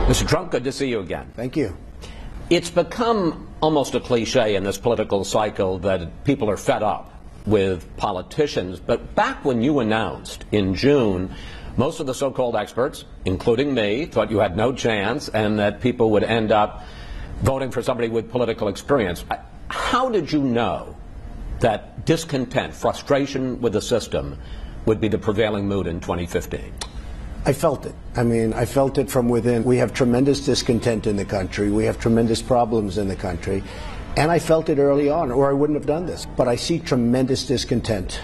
Mr. Trump, good to see you again. Thank you. It's become almost a cliche in this political cycle that people are fed up with politicians. But back when you announced in June, most of the so-called experts, including me, thought you had no chance and that people would end up voting for somebody with political experience. How did you know that discontent, frustration with the system would be the prevailing mood in 2015? I felt it. I mean, I felt it from within. We have tremendous discontent in the country. We have tremendous problems in the country. And I felt it early on, or I wouldn't have done this. But I see tremendous discontent.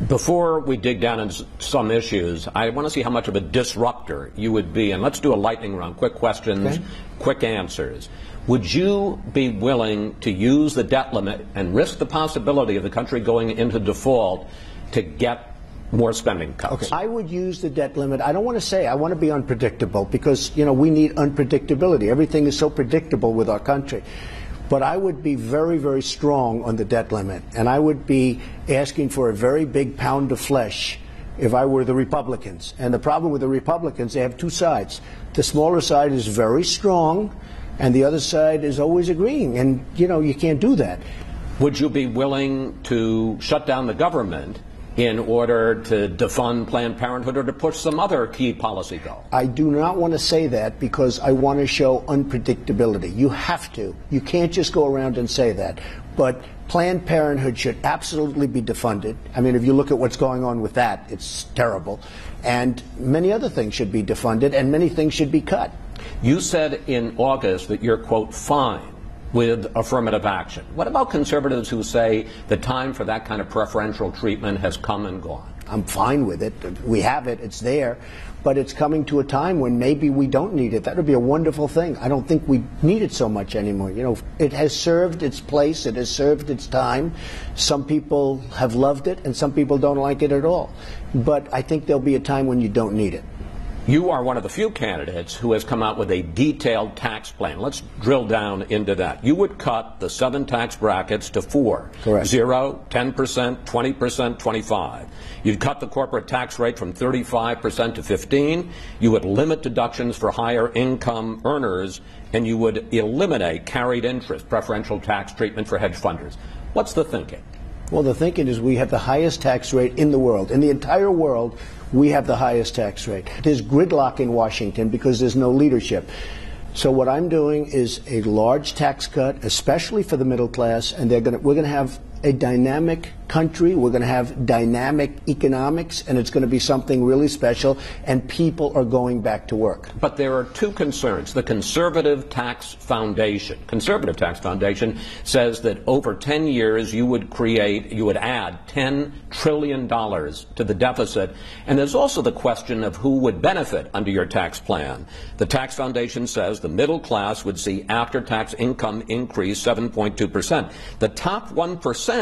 Before we dig down into some issues, I want to see how much of a disruptor you would be. And let's do a lightning round. Quick questions, okay. Quick answers. Would you be willing to use the debt limit and risk the possibility of the country going into default to get more spending cuts? Okay. I would use the debt limit. I don't want to say, I want to be unpredictable because, you know, we need unpredictability. Everything is so predictable with our country. But I would be very, very strong on the debt limit. And I would be asking for a very big pound of flesh if I were the Republicans. And the problem with the Republicans, they have two sides. The smaller side is very strong, and the other side is always agreeing. And, you know, you can't do that. Would you be willing to shut down the government in order to defund Planned Parenthood or to push some other key policy goal? I do not want to say that because I want to show unpredictability. You have to. You can't just go around and say that. But Planned Parenthood should absolutely be defunded. I mean, if you look at what's going on with that, it's terrible. And many other things should be defunded, and many things should be cut. You said in August that you're, quote, fine with affirmative action. What about conservatives who say the time for that kind of preferential treatment has come and gone? I'm fine with it. We have it. It's there. But it's coming to a time when maybe we don't need it. That would be a wonderful thing. I don't think we need it so much anymore. You know, it has served its place. It has served its time. Some people have loved it, and some people don't like it at all. But I think there'll be a time when you don't need it. You are one of the few candidates who has come out with a detailed tax plan. Let's drill down into that. You would cut the 7 tax brackets to 4. Correct. 0, 10%, 20%, 25%. You'd cut the corporate tax rate from 35% to 15%. You would limit deductions for higher income earners, and you would eliminate carried interest, preferential tax treatment for hedge funders. What's the thinking? Well, the thinking is we have the highest tax rate in the world. In the entire world, we have the highest tax rate. There's gridlock in Washington because there's no leadership. So what I'm doing is a large tax cut, especially for the middle class, and we're going to have a dynamic country. We're going to have dynamic economics, and it's going to be something really special, and people are going back to work. But there are two concerns. The Conservative Tax Foundation says that over 10 years you would add $10 trillion to the deficit. And there's also the question of who would benefit under your tax plan. The Tax Foundation says the middle class would see after-tax income increase 7.2%. The top 1%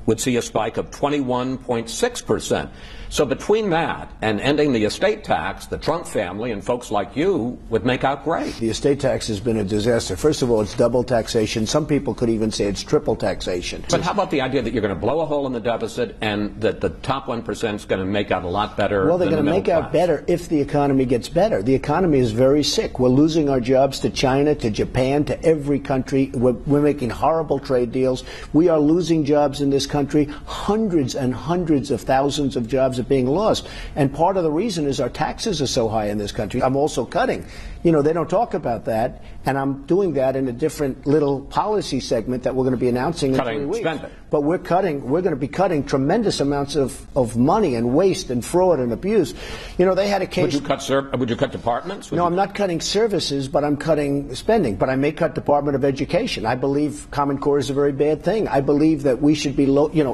would see a spike of 21.6%. So between that and ending the estate tax, the Trump family and folks like you would make out great. The estate tax has been a disaster. First of all, it's double taxation. Some people could even say it's triple taxation. But how about the idea that you're going to blow a hole in the deficit and that the top 1% is going to make out a lot better? Well, they're going to make out better if the economy gets better. The economy is very sick. We're losing our jobs to China, to Japan, to every country. We're making horrible trade deals. We are losing jobs in this country. Hundreds and hundreds of thousands of jobs are being lost. And part of the reason is our taxes are so high in this country. I'm also cutting. You know, they don't talk about that, and I'm doing that in a different little policy segment that we're going to be announcing in 3 weeks. Spending. But we're going to be cutting tremendous amounts of money and waste and fraud and abuse. You know, they had a case. Would you cut departments? No, I'm not cutting services, but I'm cutting spending. But I may cut Department of Education. I believe Common Core is a very bad thing. I believe that we should be,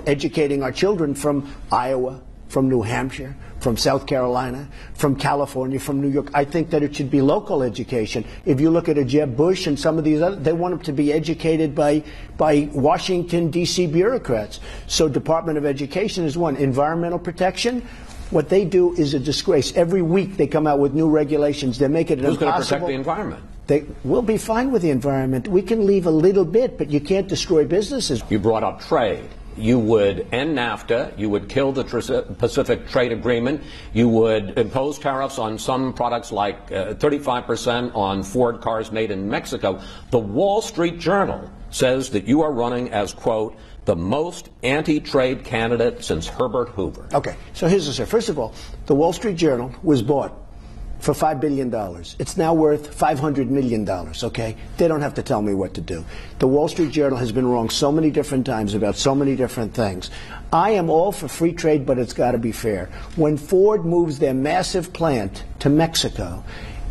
educating our children from Iowa, from New Hampshire, from South Carolina, from California, from New York. I think that it should be local education. If you look at a Jeb Bush and some of these others, they want them to be educated by Washington, D.C. bureaucrats. So Department of Education is one. Environmental protection, what they do is a disgrace. Every week they come out with new regulations. They make it impossible. Who's going to protect the environment? We'll be fine with the environment. We can leave a little bit, but you can't destroy businesses. You brought up trade. you would end NAFTA, you would kill the Pacific Trade Agreement, you would impose tariffs on some products like 35% on Ford cars made in Mexico. The Wall Street Journal says that you are running as, quote, the most anti-trade candidate since Herbert Hoover. Okay, so here's the story. First of all, the Wall Street Journal was bought for $5 billion. It's now worth $500 million, okay? They don't have to tell me what to do. The Wall Street Journal has been wrong so many different times about so many different things. I am all for free trade, but it's got to be fair. When Ford moves their massive plant to Mexico,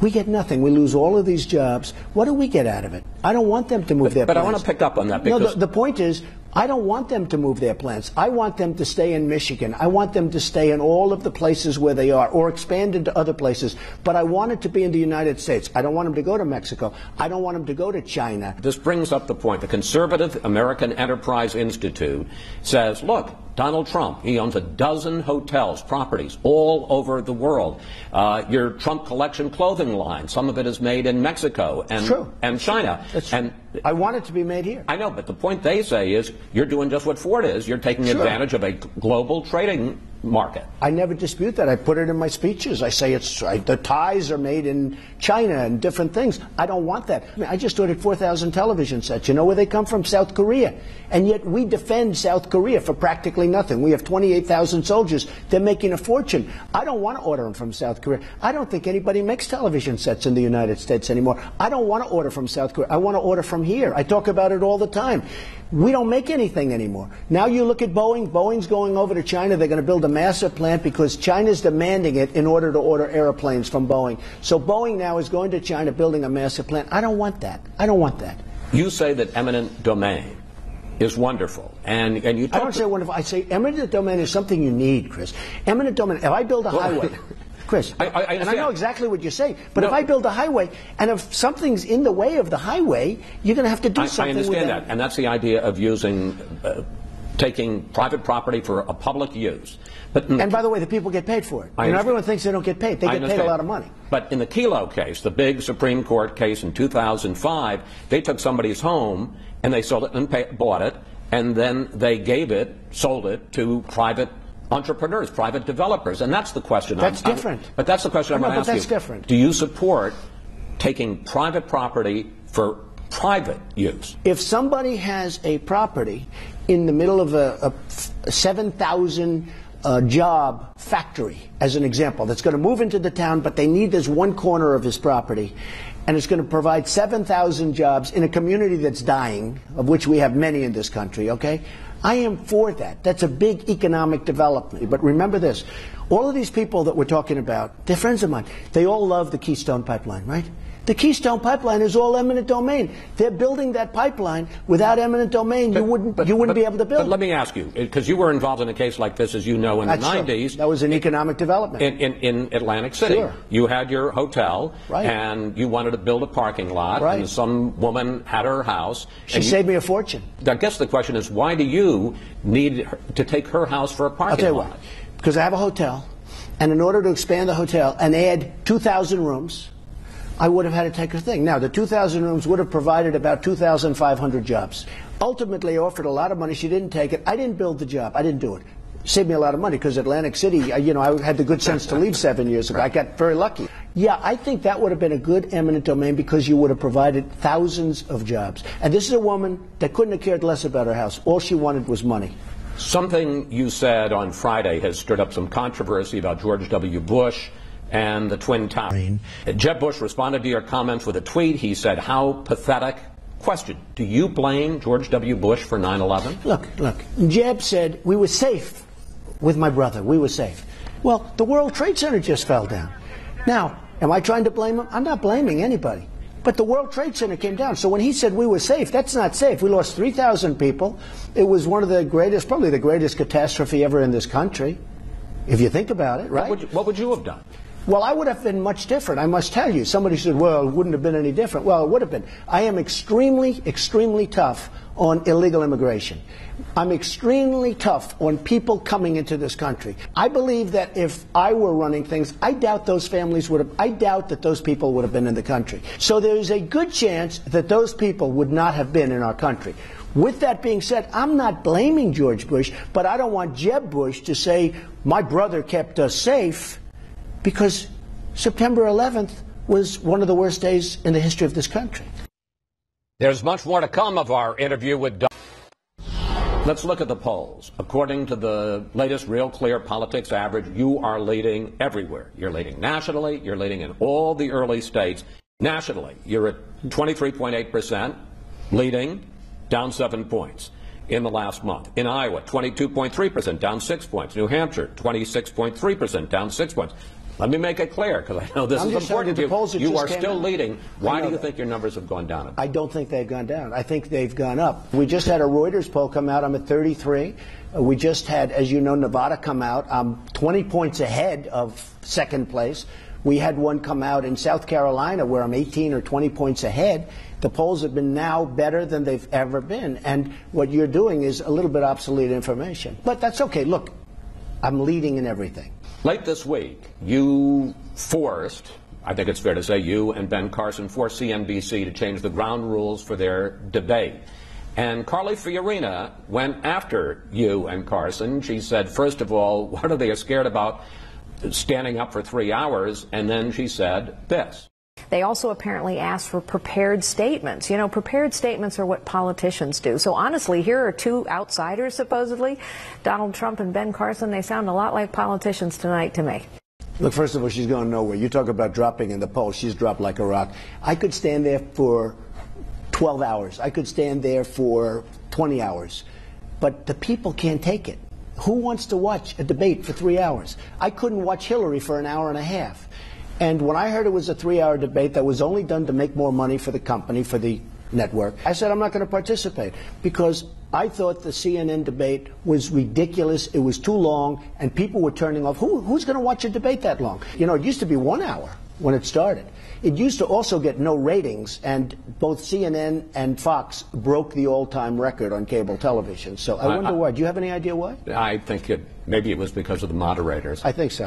we get nothing. We lose all of these jobs. What do we get out of it? I don't want them to move their plants. But I want to pick up on that because... No, the point is, I don't want them to move their plants. I want them to stay in Michigan. I want them to stay in all of the places where they are or expand into other places. But I want it to be in the United States. I don't want them to go to Mexico. I don't want them to go to China. This brings up the point. The conservative American Enterprise Institute says, look, Donald Trump, he owns a dozen hotels, properties all over the world. Your Trump collection clothing line, some of it is made in Mexico and China. That's true. I want it to be made here. I know, but the point they say is you're doing just what Ford is. You're taking advantage of a global trading market. I never dispute that. I put it in my speeches. I say the ties are made in China and different things. I don't want that. I mean, I just ordered 4,000 television sets. You know where they come from? South Korea. And yet we defend South Korea for practically nothing. We have 28,000 soldiers. They're making a fortune. I don't want to order them from South Korea. I don't think anybody makes television sets in the United States anymore. I don't want to order from South Korea. I want to order from here. I talk about it all the time. We don't make anything anymore. Now you look at Boeing. Boeing's going over to China. They're going to build a massive plant because China's demanding it in order to order airplanes from Boeing. So Boeing now is going to China building a massive plant. I don't want that. I don't want that. You say that eminent domain is wonderful. And you talk... I don't say wonderful. I say eminent domain is something you need, Chris. Eminent domain, if I build a highway... Chris, and I know exactly what you're saying, but if I build a highway, and if something's in the way of the highway, you're going to have to do something with that. I understand that, and that's the idea of using, taking private property for a public use. And by the way, the people get paid for it. Everyone thinks they don't get paid. They get paid a lot of money. But in the Kelo case, the big Supreme Court case in 2005, they took somebody's home, and they sold it and bought it, and then they sold it to private entrepreneurs, private developers, and that's the question. That's different. But that's the question I'm going to ask you. That's different. Do you support taking private property for private use? If somebody has a property in the middle of a 7,000 job factory, as an example, that's going to move into the town, but they need this one corner of his property, and it's going to provide 7,000 jobs in a community that's dying, of which we have many in this country, okay? I am for that. That's a big economic development. But remember this, all of these people that we're talking about, they're friends of mine. They all love the Keystone Pipeline, right? The Keystone Pipeline is all eminent domain. They're building that pipeline without eminent domain. You wouldn't be able to build. But let me ask you, because you were involved in a case like this, as you know, in the 90s. That was an economic development. In Atlantic City. Sure. You had your hotel, right, and you wanted to build a parking lot, right, and some woman had her house. She saved me a fortune. I guess the question is, why do you need to take her house for a parking lot? I'll tell you why. Because I have a hotel, and in order to expand the hotel and add 2,000 rooms, I would have had to take her thing. Now, the 2,000 rooms would have provided about 2,500 jobs. Ultimately, I offered a lot of money. She didn't take it. I didn't build the job. I didn't do it. Saved me a lot of money because Atlantic City, I had the good sense to leave 7 years ago. I got very lucky. Yeah, I think that would have been a good eminent domain because you would have provided thousands of jobs. And this is a woman that couldn't have cared less about her house. All she wanted was money. Something you said on Friday has stirred up some controversy about George W. Bush and the Twin Towers. Jeb Bush responded to your comments with a tweet. He said, how pathetic. Question, do you blame George W. Bush for 9/11? Look, Jeb said we were safe with my brother. We were safe. Well, the World Trade Center just fell down. Now, am I trying to blame him? I'm not blaming anybody. But the World Trade Center came down. So when he said we were safe, that's not safe. We lost 3,000 people. It was one of the greatest, probably the greatest catastrophe ever in this country, if you think about it, right? What would you have done? Well, I would have been much different, I must tell you. Somebody said, well, it wouldn't have been any different. Well, it would have been. I am extremely, extremely tough on illegal immigration. I'm extremely tough on people coming into this country. I believe that if I were running things, I doubt those families would have, I doubt that those people would have been in the country. So there's a good chance that those people would not have been in our country. With that being said, I'm not blaming George Bush, but I don't want Jeb Bush to say, my brother kept us safe, because September 11th was one of the worst days in the history of this country. There's much more to come of our interview with Doug. Let's look at the polls. According to the latest Real Clear Politics average, you are leading everywhere. You're leading nationally. You're leading in all the early states. Nationally, you're at 23.8%, leading, down 7 points in the last month. In Iowa, 22.3%, down 6 points. New Hampshire, 26.3%, down 6 points. Let me make it clear, because I know this is important to you. You are still leading. Why do you think your numbers have gone down? I don't think they've gone down. I think they've gone up. We just had a Reuters poll come out. I'm at 33. We just had, as you know, Nevada come out. I'm 20 points ahead of second place. We had one come out in South Carolina where I'm 18 or 20 points ahead. The polls have been now better than they've ever been. And what you're doing is a little bit obsolete information. But that's okay. Look, I'm leading in everything. Late this week, you forced, I think it's fair to say, you and Ben Carson forced CNBC to change the ground rules for their debate. And Carly Fiorina went after you and Carson. She said, first of all, what are they scared about standing up for 3 hours? And then she said this. They also apparently asked for prepared statements. You know, prepared statements are what politicians do. So honestly, here are two outsiders, supposedly, Donald Trump and Ben Carson. They sound a lot like politicians tonight to me. Look, first of all, she's going nowhere. You talk about dropping in the polls. She's dropped like a rock. I could stand there for 12 hours. I could stand there for 20 hours. But the people can't take it. Who wants to watch a debate for 3 hours? I couldn't watch Hillary for an hour and a half. And when I heard it was a 3-hour debate that was only done to make more money for the company, for the network, I said I'm not going to participate, because I thought the CNN debate was ridiculous. It was too long, and people were turning off. Who's going to watch a debate that long? You know, it used to be 1 hour when it started. It used to also get no ratings, and both CNN and Fox broke the all-time record on cable television. So I wonder why. Do you have any idea why? I think maybe it was because of the moderators. I think so.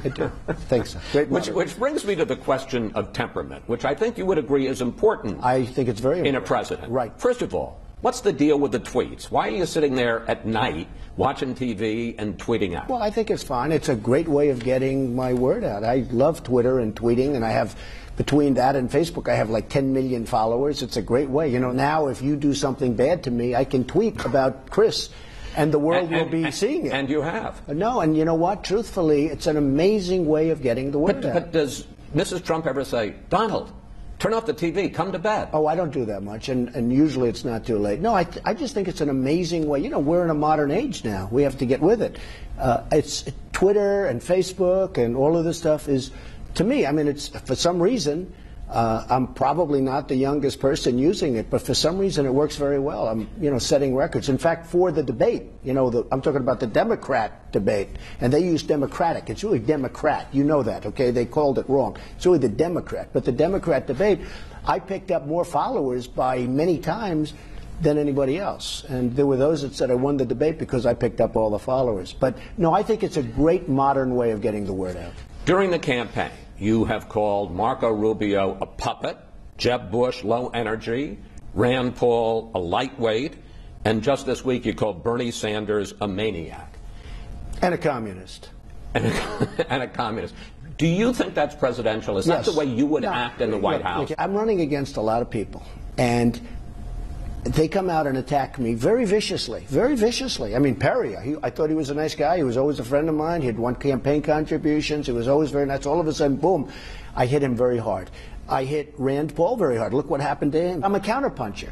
I do. I think so. Which brings me to the question of temperament, which I think you would agree is important. I think it's very important. In a president. Right. First of all, what's the deal with the tweets? Why are you sitting there at night watching TV and tweeting out? Well, I think it's fine. It's a great way of getting my word out. I love Twitter and tweeting, and I have, between that and Facebook, I have like 10 million followers. It's a great way. You know, now if you do something bad to me, I can tweet about Chris, and the world will be seeing it. And you have. No, and you know what? Truthfully, it's an amazing way of getting the word out. But does Mrs. Trump ever say, Donald, turn off the TV, come to bed? Oh, I don't do that much, and usually it's not too late. No, I just think it's an amazing way. You know, we're in a modern age now. We have to get with it. It's Twitter and Facebook and all of this stuff is, to me, I mean, it's, for some reason, I'm probably not the youngest person using it, but for some reason it works very well. I'm, you know, setting records. In fact, for the debate, you know, I'm talking about the Democrat debate, and they use Democratic. It's really Democrat. You know that, okay? They called it wrong. It's really the Democrat. But the Democrat debate, I picked up more followers by many times than anybody else. And there were those that said I won the debate because I picked up all the followers. But no, I think it's a great modern way of getting the word out. During the campaign, you have called Marco Rubio a puppet, Jeb Bush low energy, Rand Paul a lightweight, and just this week you called Bernie Sanders a maniac. And a communist. And a communist. Do you think that's presidential? Is Yes. that the way you would act in the White House? I'm running against a lot of people, and they come out and attack me very viciously, very viciously. I mean, Perry, I thought he was a nice guy. He was always a friend of mine. He had won campaign contributions. He was always very nice. All of a sudden, boom, I hit him very hard. I hit Rand Paul very hard. Look what happened to him. I'm a counterpuncher.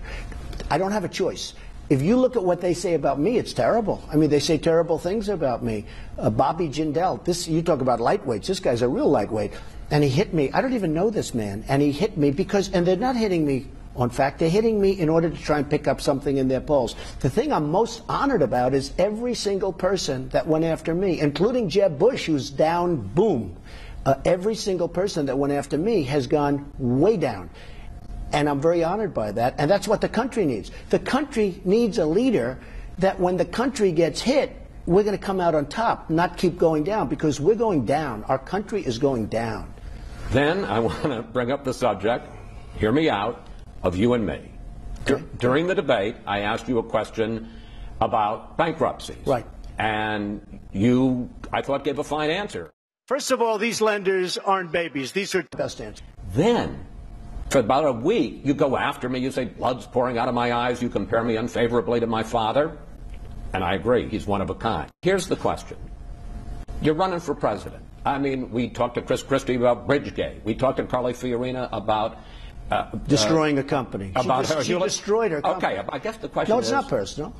I don't have a choice. If you look at what they say about me, it's terrible. I mean, they say terrible things about me. Bobby Jindal, you talk about lightweights. This guy's a real lightweight. And he hit me. I don't even know this man. And he hit me because, and they're not hitting me on fact, they're hitting me in order to try and pick up something in their polls. The thing I'm most honored about is every single person that went after me, including Jeb Bush, who's down, boom. Every single person that went after me has gone way down. And I'm very honored by that. And that's what the country needs. The country needs a leader that when the country gets hit, we're going to come out on top, not keep going down, because we're going down. Our country is going down. Then I want to bring up the subject, hear me out, of you and me. Okay. During the debate, I asked you a question about bankruptcies. Right. And you, I thought, gave a fine answer. First of all, these lenders aren't babies. These are the best answers. Then, for about a week, you go after me. You say, blood's pouring out of my eyes. You compare me unfavorably to my father. And I agree. He's one of a kind. Here's the question. You're running for president. I mean, we talked to Chris Christie about Bridgegate. We talked to Carly Fiorina about destroying a company. She destroyed her company. Okay, I guess the question is... No, it's not personal.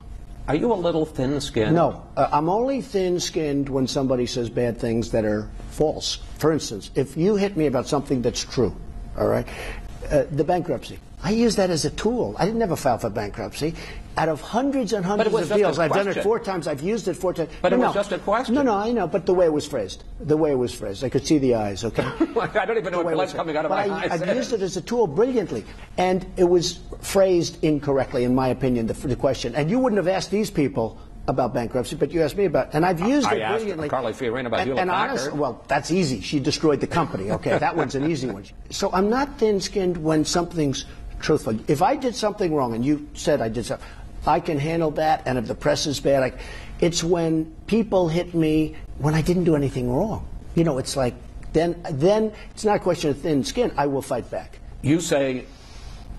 Are you a little thin-skinned? No. I'm only thin-skinned when somebody says bad things that are false. For instance, if you hit me about something that's true, all right, the bankruptcy, I use that as a tool. I didn't ever file for bankruptcy. Out of hundreds and hundreds of deals, I've done it 4 times. I've used it 4 times. But it was just a question. No, I know, but the way it was phrased. The way it was phrased. I could see the eyes, okay? I don't even know what blood's coming out of my eyes. I've used it as a tool brilliantly. And it was phrased incorrectly, in my opinion, the question. And you wouldn't have asked these people about bankruptcy, but you asked me about it. And I've used it brilliantly. I asked Carly Fiorina about Hewlett-Packard. Well, that's easy. She destroyed the company. Okay, that one's an easy one. So I'm not thin-skinned when something's truthful. If I did something wrong, and you said I did something, I can handle that, and if the press is bad, it's when people hit me when I didn't do anything wrong. You know, it's like, then it's not a question of thin skin. I will fight back. You say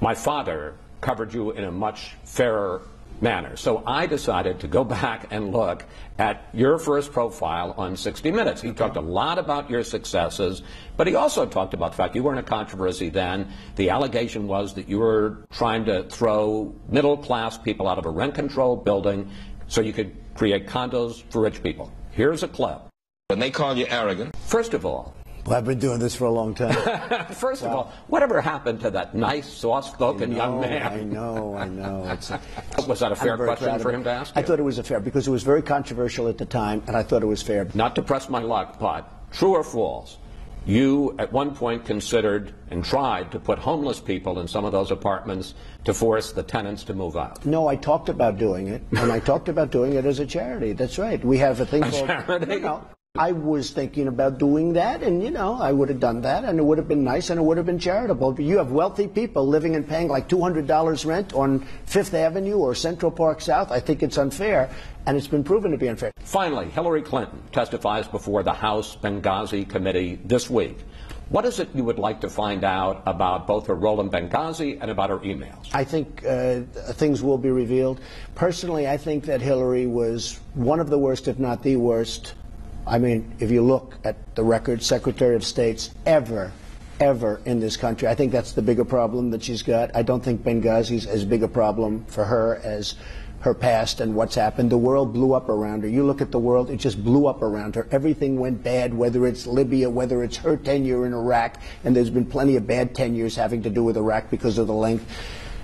my father covered you in a much fairer manner. So I decided to go back and look at your first profile on 60 Minutes. He talked a lot about your successes, but he also talked about the fact you were in a controversy then. The allegation was that you were trying to throw middle-class people out of a rent-controlled building so you could create condos for rich people. Here's a clip. When they call you arrogant. First of all, well, I've been doing this for a long time. First of all, whatever happened to that nice, soft-spoken young man? I know. Was that a fair question for him to ask you? I thought it was fair because it was very controversial at the time, and I thought it was fair. Not to press my luck, but true or false, you at one point considered and tried to put homeless people in some of those apartments to force the tenants to move out. No, I talked about doing it, and I talked about doing it as a charity. That's right. We have a thing called... charity? I was thinking about doing that, and, I would have done that, and it would have been nice, and it would have been charitable. But you have wealthy people living and paying like $200 rent on Fifth Avenue or Central Park South. I think it's unfair, and it's been proven to be unfair. Finally, Hillary Clinton testifies before the House Benghazi Committee this week. What is it you would like to find out about both her role in Benghazi and about her emails? I think things will be revealed. Personally, I think that Hillary was one of the worst, if not the worst. I mean, if you look at the record, Secretary of States ever in this country. I think that's the bigger problem that she's got. I don't think Benghazi's as big a problem for her as her past and what's happened. The world blew up around her. You look at the world, it just blew up around her. Everything went bad, whether it's Libya, whether it's her tenure in Iraq, and there's been plenty of bad tenures having to do with Iraq because of the length.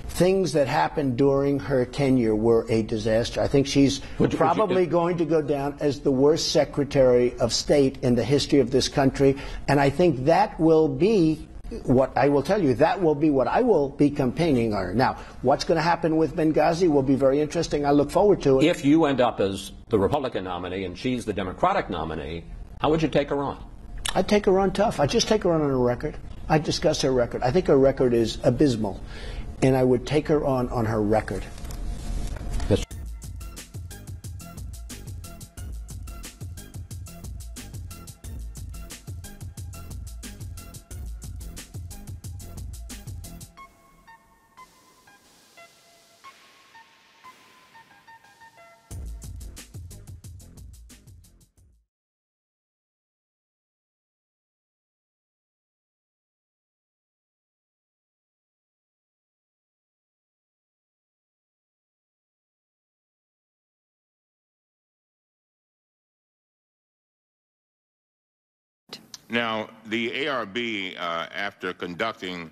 Things that happened during her tenure were a disaster. I think she's probably going to go down as the worst Secretary of State in the history of this country. And I think that will be what I will tell you. That will be what I will be campaigning on. Now, what's going to happen with Benghazi will be very interesting. I look forward to it. If you end up as the Republican nominee and she's the Democratic nominee, how would you take her on? I'd take her on tough. I'd just take her on her record. I'd discuss her record. I think her record is abysmal. And I would take her on her record. Yes. Now, the ARB, after conducting,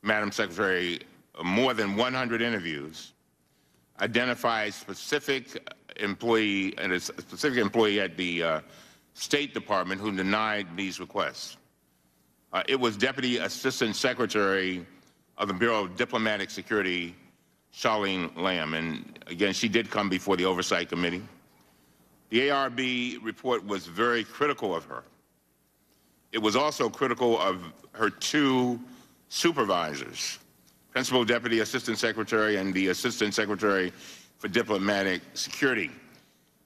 Madam Secretary, more than 100 interviews, identified specific employee and a specific employee at the State Department who denied these requests. It was Deputy Assistant Secretary of the Bureau of Diplomatic Security, Charlene Lamb, and again, she did come before the Oversight Committee. The ARB report was very critical of her. It was also critical of her two supervisors, Principal Deputy Assistant Secretary and the Assistant Secretary for Diplomatic Security.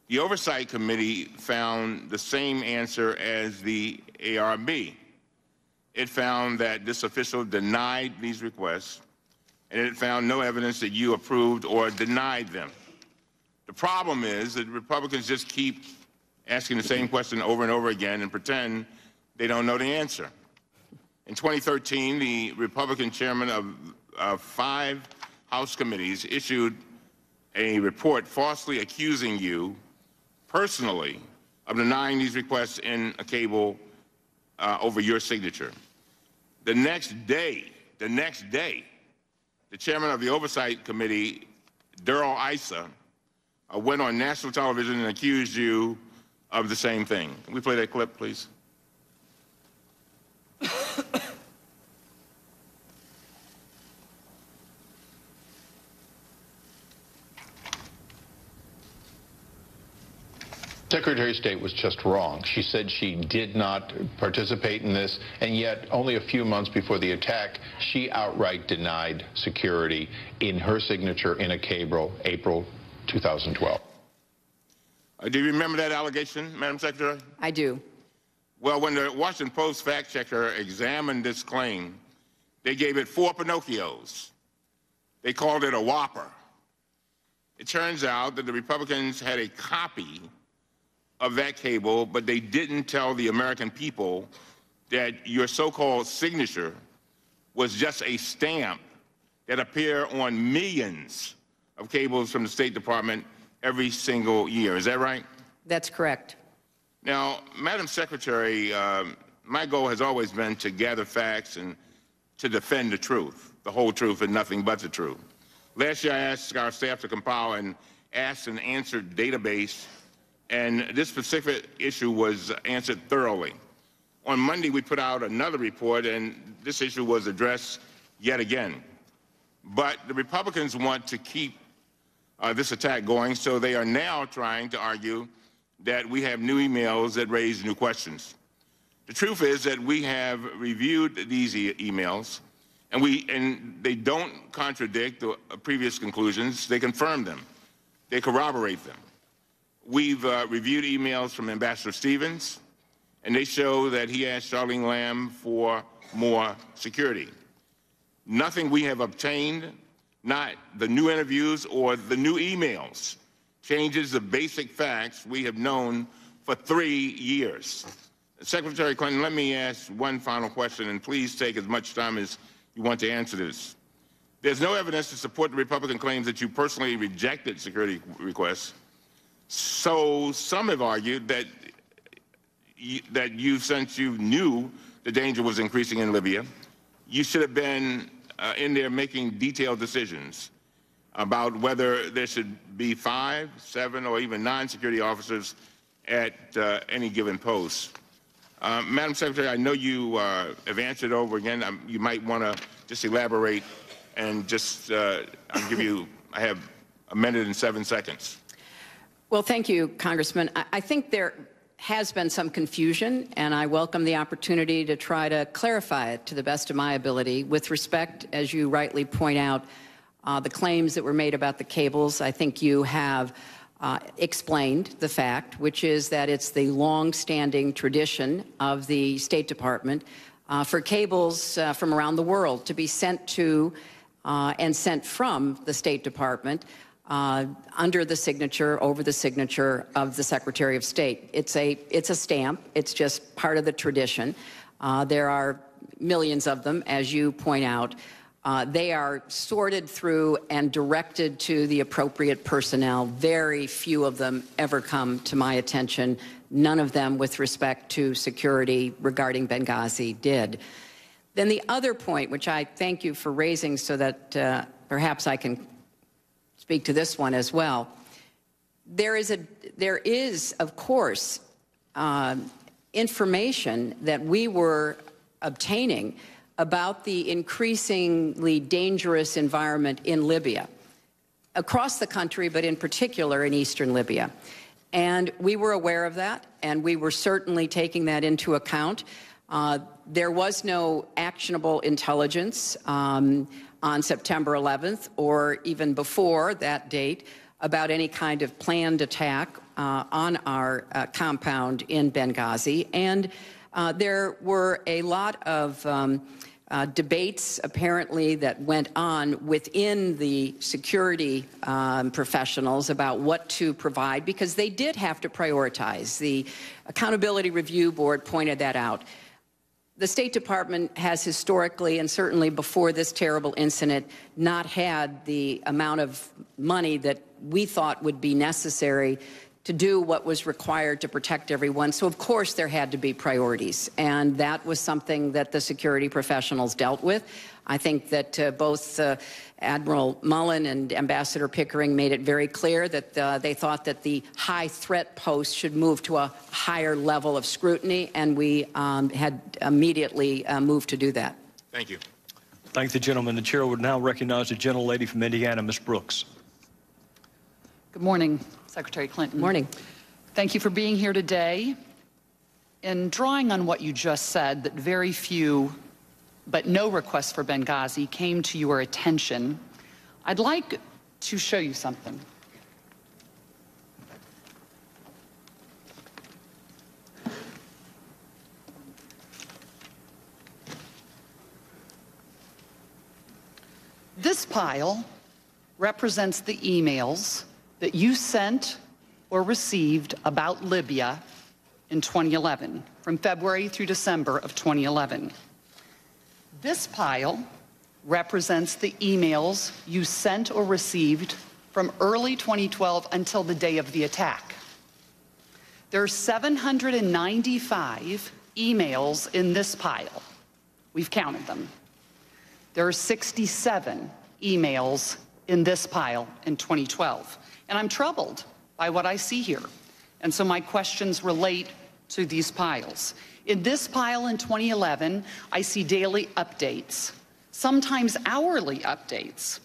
The Oversight Committee found the same answer as the ARB. It found that this official denied these requests, and it found no evidence that you approved or denied them. The problem is that Republicans just keep asking the same question over and over again and pretend they don't know the answer. In 2013, the Republican chairman of 5 House committees issued a report falsely accusing you personally of denying these requests in a cable over your signature. The next day, the chairman of the Oversight Committee, Darrell Issa, went on national television and accused you of the same thing. Can we play that clip, please? Secretary of State was just wrong. She said she did not participate in this, and yet only a few months before the attack, she outright denied security in her signature in a cable, April 2012. Do you remember that allegation, Madam Secretary? I do. Well, when the Washington Post fact checker examined this claim, they gave it 4 Pinocchios. They called it a whopper. It turns out that the Republicans had a copy of that cable, but they didn't tell the American people that your so-called signature was just a stamp that appeared on millions of cables from the State Department every single year. Is that right? That's correct. Now, Madam Secretary, my goal has always been to gather facts and to defend the truth, the whole truth and nothing but the truth. Last year, I asked our staff to compile an asked and answered database, and this specific issue was answered thoroughly. On Monday, we put out another report, and this issue was addressed yet again. But the Republicans want to keep this attack going, so they are now trying to argue that we have new emails that raise new questions. The truth is that we have reviewed these emails, and they don't contradict the previous conclusions. They confirm them. They corroborate them. We've reviewed emails from Ambassador Stevens, and they show that he asked Charlene Lamb for more security. Nothing we have obtained, not the new interviews or the new emails, changes the basic facts we have known for 3 years. Secretary Clinton, let me ask one final question, and please take as much time as you want to answer this. There's no evidence to support the Republican claims that you personally rejected security requests. So some have argued that since you knew the danger was increasing in Libya, you should have been in there making detailed decisions about whether there should be 5, 7, or even 9 security officers at any given post. Madam Secretary, I know you have answered over again. You might want to just elaborate and just I'll give you, I have 1 minute and 7 seconds. Well, thank you, Congressman. I think there has been some confusion, and I welcome the opportunity to try to clarify it to the best of my ability. With respect, as you rightly point out, the claims that were made about the cables, I think you have explained the fact, which is that it's the long-standing tradition of the State Department for cables from around the world to be sent to and sent from the State Department under the signature, over the signature of the Secretary of State. It's a stamp. It's just part of the tradition. There are millions of them, as you point out. They are sorted through and directed to the appropriate personnel. Very few of them ever come to my attention. None of them with respect to security regarding Benghazi did. Then the other point, which I thank you for raising so that perhaps I can speak to this one as well. There is, of course, information that we were obtaining about the increasingly dangerous environment in Libya, across the country, but in particular in eastern Libya. And we were aware of that, and we were certainly taking that into account. There was no actionable intelligence on September 11th or even before that date about any kind of planned attack on our compound in Benghazi. And there were a lot of debates, apparently, that went on within the security professionals about what to provide, because they did have to prioritize. The Accountability Review Board pointed that out. The State Department has historically, and certainly before this terrible incident, not had the amount of money that we thought would be necessary to do what was required to protect everyone. So, of course, there had to be priorities. And that was something that the security professionals dealt with. I think that both Admiral Mullen and Ambassador Pickering made it very clear that they thought that the high threat post should move to a higher level of scrutiny, and we had immediately moved to do that. Thank you. Thank the gentleman. The chair would now recognize the gentlelady from Indiana, Ms. Brooks. Good morning, Secretary Clinton. Morning. Thank you for being here today. In drawing on what you just said, that very few but no requests for Benghazi came to your attention, I'd like to show you something. This pile represents the emails that you sent or received about Libya in 2011, from February through December of 2011. This pile represents the emails you sent or received from early 2012 until the day of the attack. There are 795 emails in this pile. We've counted them. There are 67 emails in this pile in 2012. And I'm troubled by what I see here. And so my questions relate to these piles. In this pile in 2011, I see daily updates, sometimes hourly updates,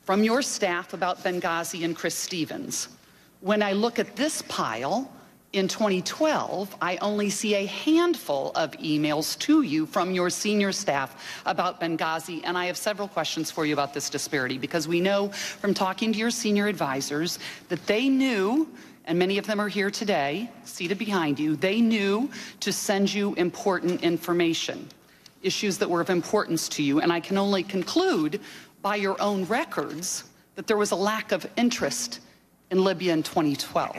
from your staff about Benghazi and Chris Stevens. When I look at this pile in 2012, I only see a handful of emails to you from your senior staff about Benghazi, and I have several questions for you about this disparity, because we know from talking to your senior advisors that they knew, and many of them are here today, seated behind you, they knew to send you important information, issues that were of importance to you, and I can only conclude by your own records that there was a lack of interest in Libya in 2012.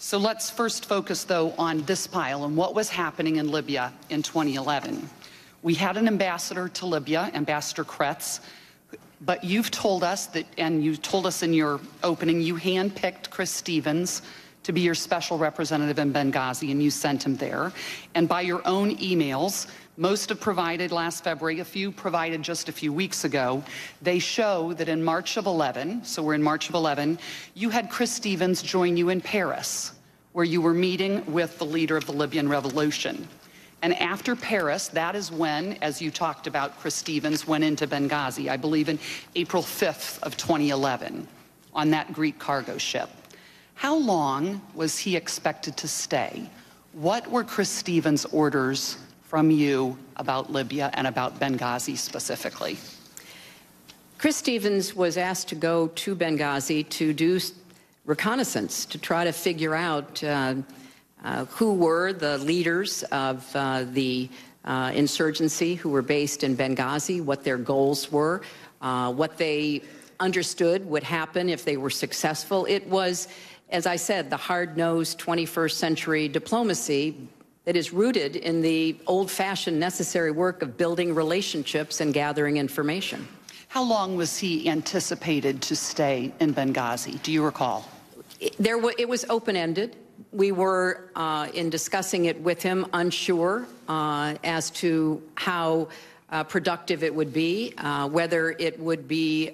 So let's first focus, though, on this pile and what was happening in Libya in 2011. We had an ambassador to Libya, Ambassador Kretz, but you've told us that, and you told us in your opening, you handpicked Chris Stevens to be your special representative in Benghazi, and you sent him there. And by your own emails, most have provided last February, a few provided just a few weeks ago, they show that in March of 11, so we're in March of 11, you had Chris Stevens join you in Paris, where you were meeting with the leader of the Libyan revolution. And after Paris, that is when, as you talked about, Chris Stevens went into Benghazi, I believe in April 5th of 2011, on that Greek cargo ship. How long was he expected to stay? What were Chris Stevens' orders from you about Libya and about Benghazi specifically? Chris Stevens was asked to go to Benghazi to do reconnaissance, to try to figure out who were the leaders of the insurgency who were based in Benghazi, what their goals were, what they understood would happen if they were successful. It was, as I said, the hard-nosed 21st century diplomacy that is rooted in the old-fashioned necessary work of building relationships and gathering information. How long was he anticipated to stay in Benghazi? Do you recall? It was open-ended. We were, in discussing it with him, unsure as to how productive it would be, whether it would be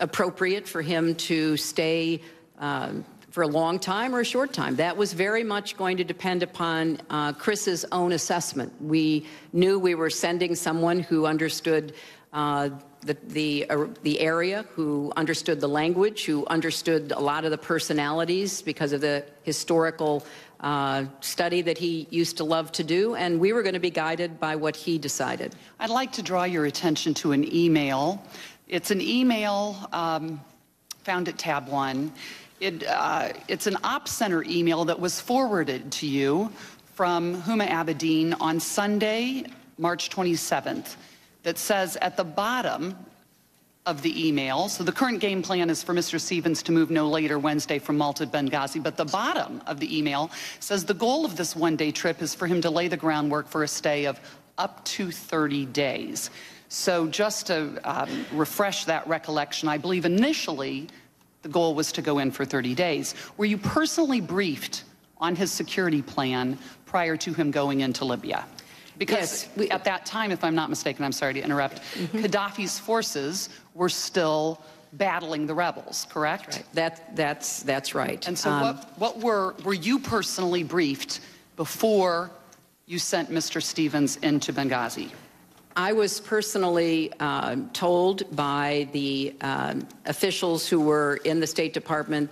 appropriate for him to stay for a long time or a short time. That was very much going to depend upon Chris's own assessment. We knew we were sending someone who understood the area, who understood the language, who understood a lot of the personalities because of the historical study that he used to love to do, and we were going to be guided by what he decided. I'd like to draw your attention to an email. It's an email found at tab 1. It's an Ops Center email that was forwarded to you from Huma Abedin on Sunday, March 27th, that says at the bottom of the email, so the current game plan is for Mr. Stevens to move no later Wednesday from Malta to Benghazi, but the bottom of the email says the goal of this one-day trip is for him to lay the groundwork for a stay of up to 30 days. So just to refresh that recollection, I believe initially the goal was to go in for 30 days. Were you personally briefed on his security plan prior to him going into Libya? Because yes, at that time, if I'm not mistaken, I'm sorry to interrupt, Gaddafi's forces were still battling the rebels, correct? Right. That's right. And so what were you personally briefed before you sent Mr. Stevens into Benghazi? I was personally told by the officials who were in the State Department,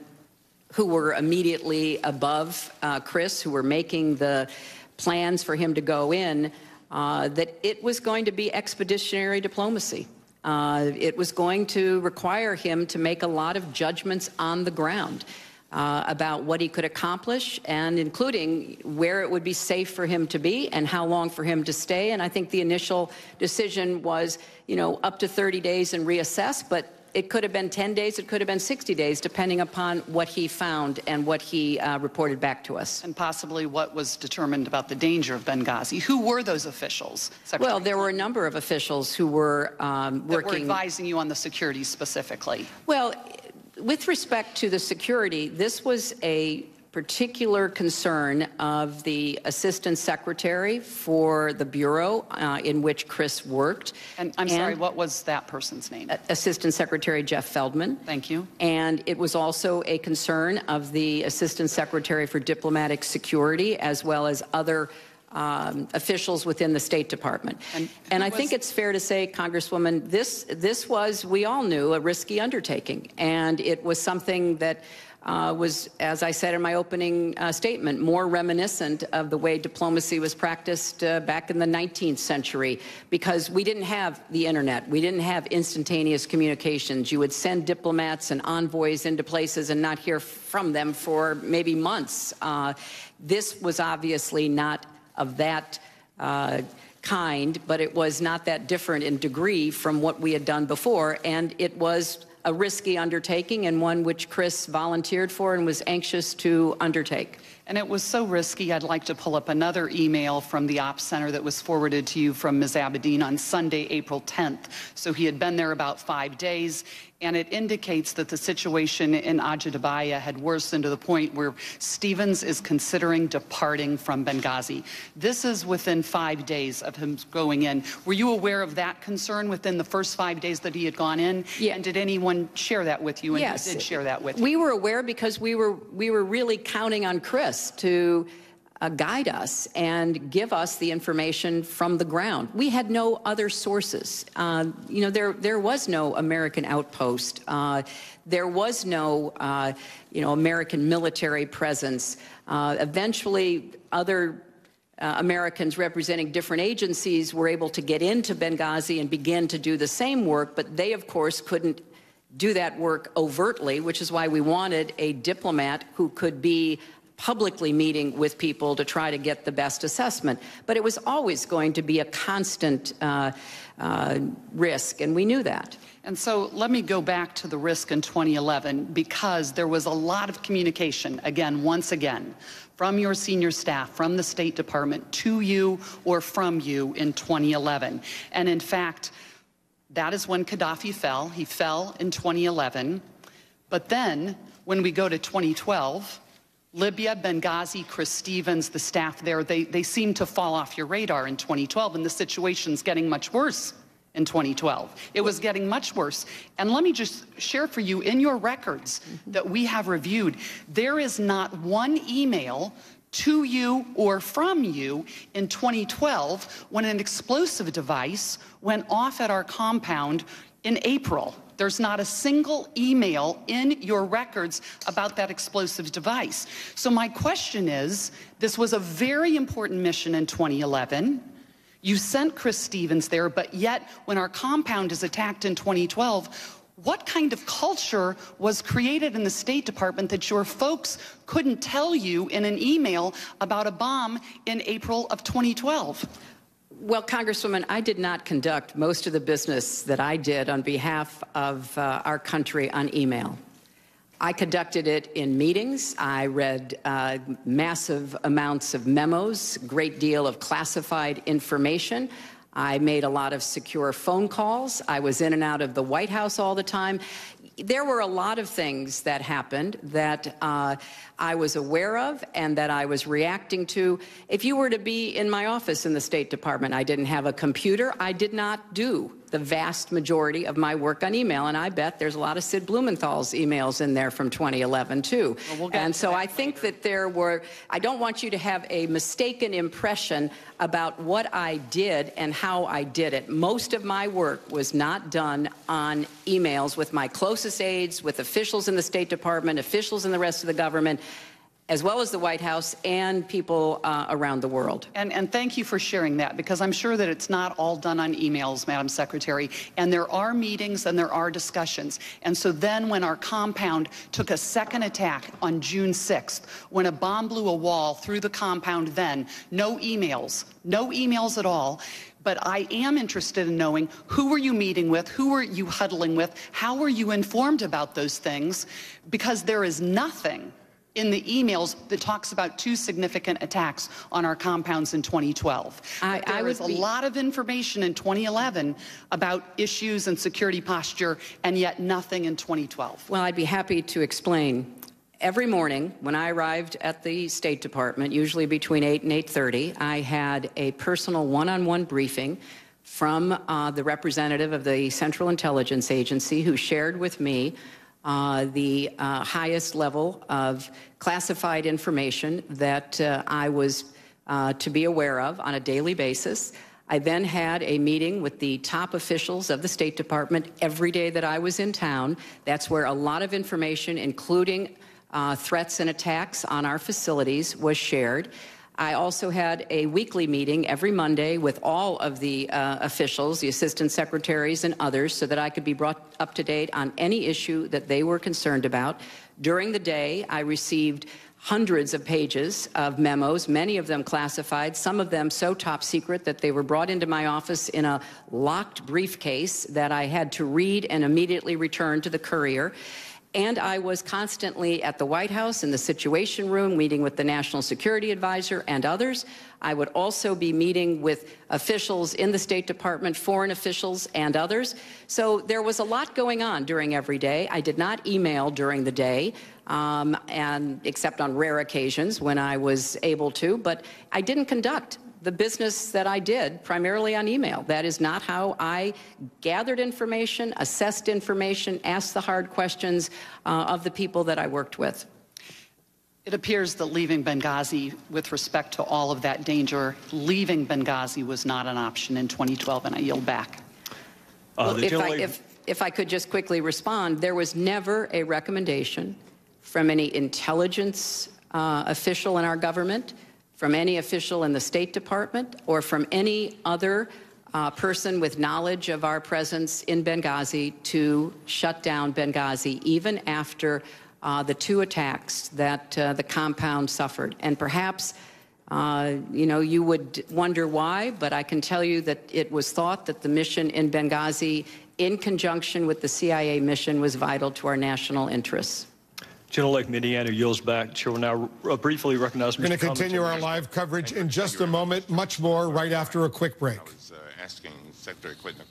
who were immediately above Chris, who were making the plans for him to go in, that it was going to be expeditionary diplomacy. It was going to require him to make a lot of judgments on the ground about what he could accomplish, and including where it would be safe for him to be and how long for him to stay. And I think the initial decision was, you know, up to 30 days and reassess, but it could have been 10 days, it could have been 60 days, depending upon what he found and what he reported back to us. And possibly what was determined about the danger of Benghazi. Who were those officials? Secretary? Well, there were a number of officials who were working... That were advising you on the security specifically. Well, with respect to the security, this was a particular concern of the Assistant Secretary for the Bureau in which Chris worked. And I'm sorry, what was that person's name? Assistant Secretary Jeff Feldman. Thank you. And it was also a concern of the Assistant Secretary for Diplomatic Security, as well as other officials within the State Department. And I think it's fair to say, Congresswoman, this was, we all knew, a risky undertaking. And it was something that was, as I said in my opening statement, more reminiscent of the way diplomacy was practiced back in the 19th century, because we didn't have the internet. We didn't have instantaneous communications. You would send diplomats and envoys into places and not hear from them for maybe months. This was obviously not of that kind, but it was not that different in degree from what we had done before, and it was a risky undertaking and one which Chris volunteered for and was anxious to undertake. And it was so risky, I'd like to pull up another email from the Ops Center that was forwarded to you from Ms. Abedin on Sunday, April 10th. So he had been there about 5 days, and it indicates that the situation in Ajdabiya had worsened to the point where Stevens is considering departing from Benghazi. This is within 5 days of him going in. Were you aware of that concern within the first 5 days that he had gone in? Yeah. And did anyone share that with you? And yes, who did share that with you? We were aware because we were really counting on Chris to guide us and give us the information from the ground. We had no other sources. You know, there was no American outpost. There was no, you know, American military presence. Eventually, other Americans representing different agencies were able to get into Benghazi and begin to do the same work, but they, of course, couldn't do that work overtly, which is why we wanted a diplomat who could be publicly meeting with people to try to get the best assessment. But it was always going to be a constant risk, and we knew that. And so let me go back to the risk in 2011, because there was a lot of communication, again, once again, from your senior staff, from the State Department, to you or from you in 2011. And in fact, that is when Gaddafi fell. He fell in 2011. But then, when we go to 2012, Libya, Benghazi, Chris Stevens, the staff there, they seem to fall off your radar in 2012, and the situation's getting much worse in 2012. It was getting much worse. And let me just share for you, in your records that we have reviewed, there is not one email to you or from you in 2012 when an explosive device went off at our compound in April. There's not a single email in your records about that explosive device. So my question is, this was a very important mission in 2011. You sent Chris Stevens there, but yet when our compound is attacked in 2012, what kind of culture was created in the State Department that your folks couldn't tell you in an email about a bomb in April of 2012? Well, Congresswoman, I did not conduct most of the business that I did on behalf of our country on email. I conducted it in meetings. I read massive amounts of memos, great deal of classified information. I made a lot of secure phone calls. I was in and out of the White House all the time. There were a lot of things that happened that I was aware of and that I was reacting to. If you were to be in my office in the State Department, I didn't have a computer. I did not do the vast majority of my work on email, and I bet there's a lot of Sid Blumenthal's emails in there from 2011, too. Well, and so I think that there were, I don't want you to have a mistaken impression about what I did and how I did it. Most of my work was not done on emails with my closest aides, with officials in the State Department, officials in the rest of the government, as well as the White House and people around the world. And thank you for sharing that, because I'm sure that it's not all done on emails, Madam Secretary, and there are meetings and there are discussions. And so then when our compound took a second attack on June 6th, when a bomb blew a wall through the compound then, no emails at all. But I am interested in knowing, who were you meeting with? Who were you huddling with? How were you informed about those things? Because there is nothing in the emails that talks about two significant attacks on our compounds in 2012. There was a lot of information in 2011 about issues and security posture, and yet nothing in 2012. Well, I'd be happy to explain. Every morning when I arrived at the State Department, usually between 8 and 8:30, I had a personal one-on-one briefing from the representative of the Central Intelligence Agency, who shared with me the highest level of classified information that I was to be aware of on a daily basis. I then had a meeting with the top officials of the State Department every day that I was in town. That's where a lot of information, including threats and attacks on our facilities, was shared. I also had a weekly meeting every Monday with all of the officials, the assistant secretaries and others, so that I could be brought up to date on any issue that they were concerned about. During the day, I received hundreds of pages of memos, many of them classified, some of them so top secret that they were brought into my office in a locked briefcase that I had to read and immediately return to the courier. And I was constantly at the White House in the Situation Room, meeting with the National Security Advisor and others. I would also be meeting with officials in the State Department, foreign officials and others. So there was a lot going on during every day. I did not email during the day, and except on rare occasions when I was able to, but I didn't conduct the business that I did primarily on email. That is not how I gathered information, assessed information, asked the hard questions of the people that I worked with. It appears that leaving Benghazi, with respect to all of that danger, leaving Benghazi was not an option in 2012, and I yield back. Well, if I could just quickly respond, there was never a recommendation from any intelligence official in our government, from any official in the State Department, or from any other person with knowledge of our presence in Benghazi to shut down Benghazi, even after the two attacks that the compound suffered. And perhaps, you would wonder why, but I can tell you that it was thought that the mission in Benghazi, in conjunction with the CIA mission, was vital to our national interests. Gentlelady from Indiana yields back. Chair will now briefly recognize Mr. We're going to continue our live coverage in just a moment. Much more right after a quick break. I was asking Secretary Clinton.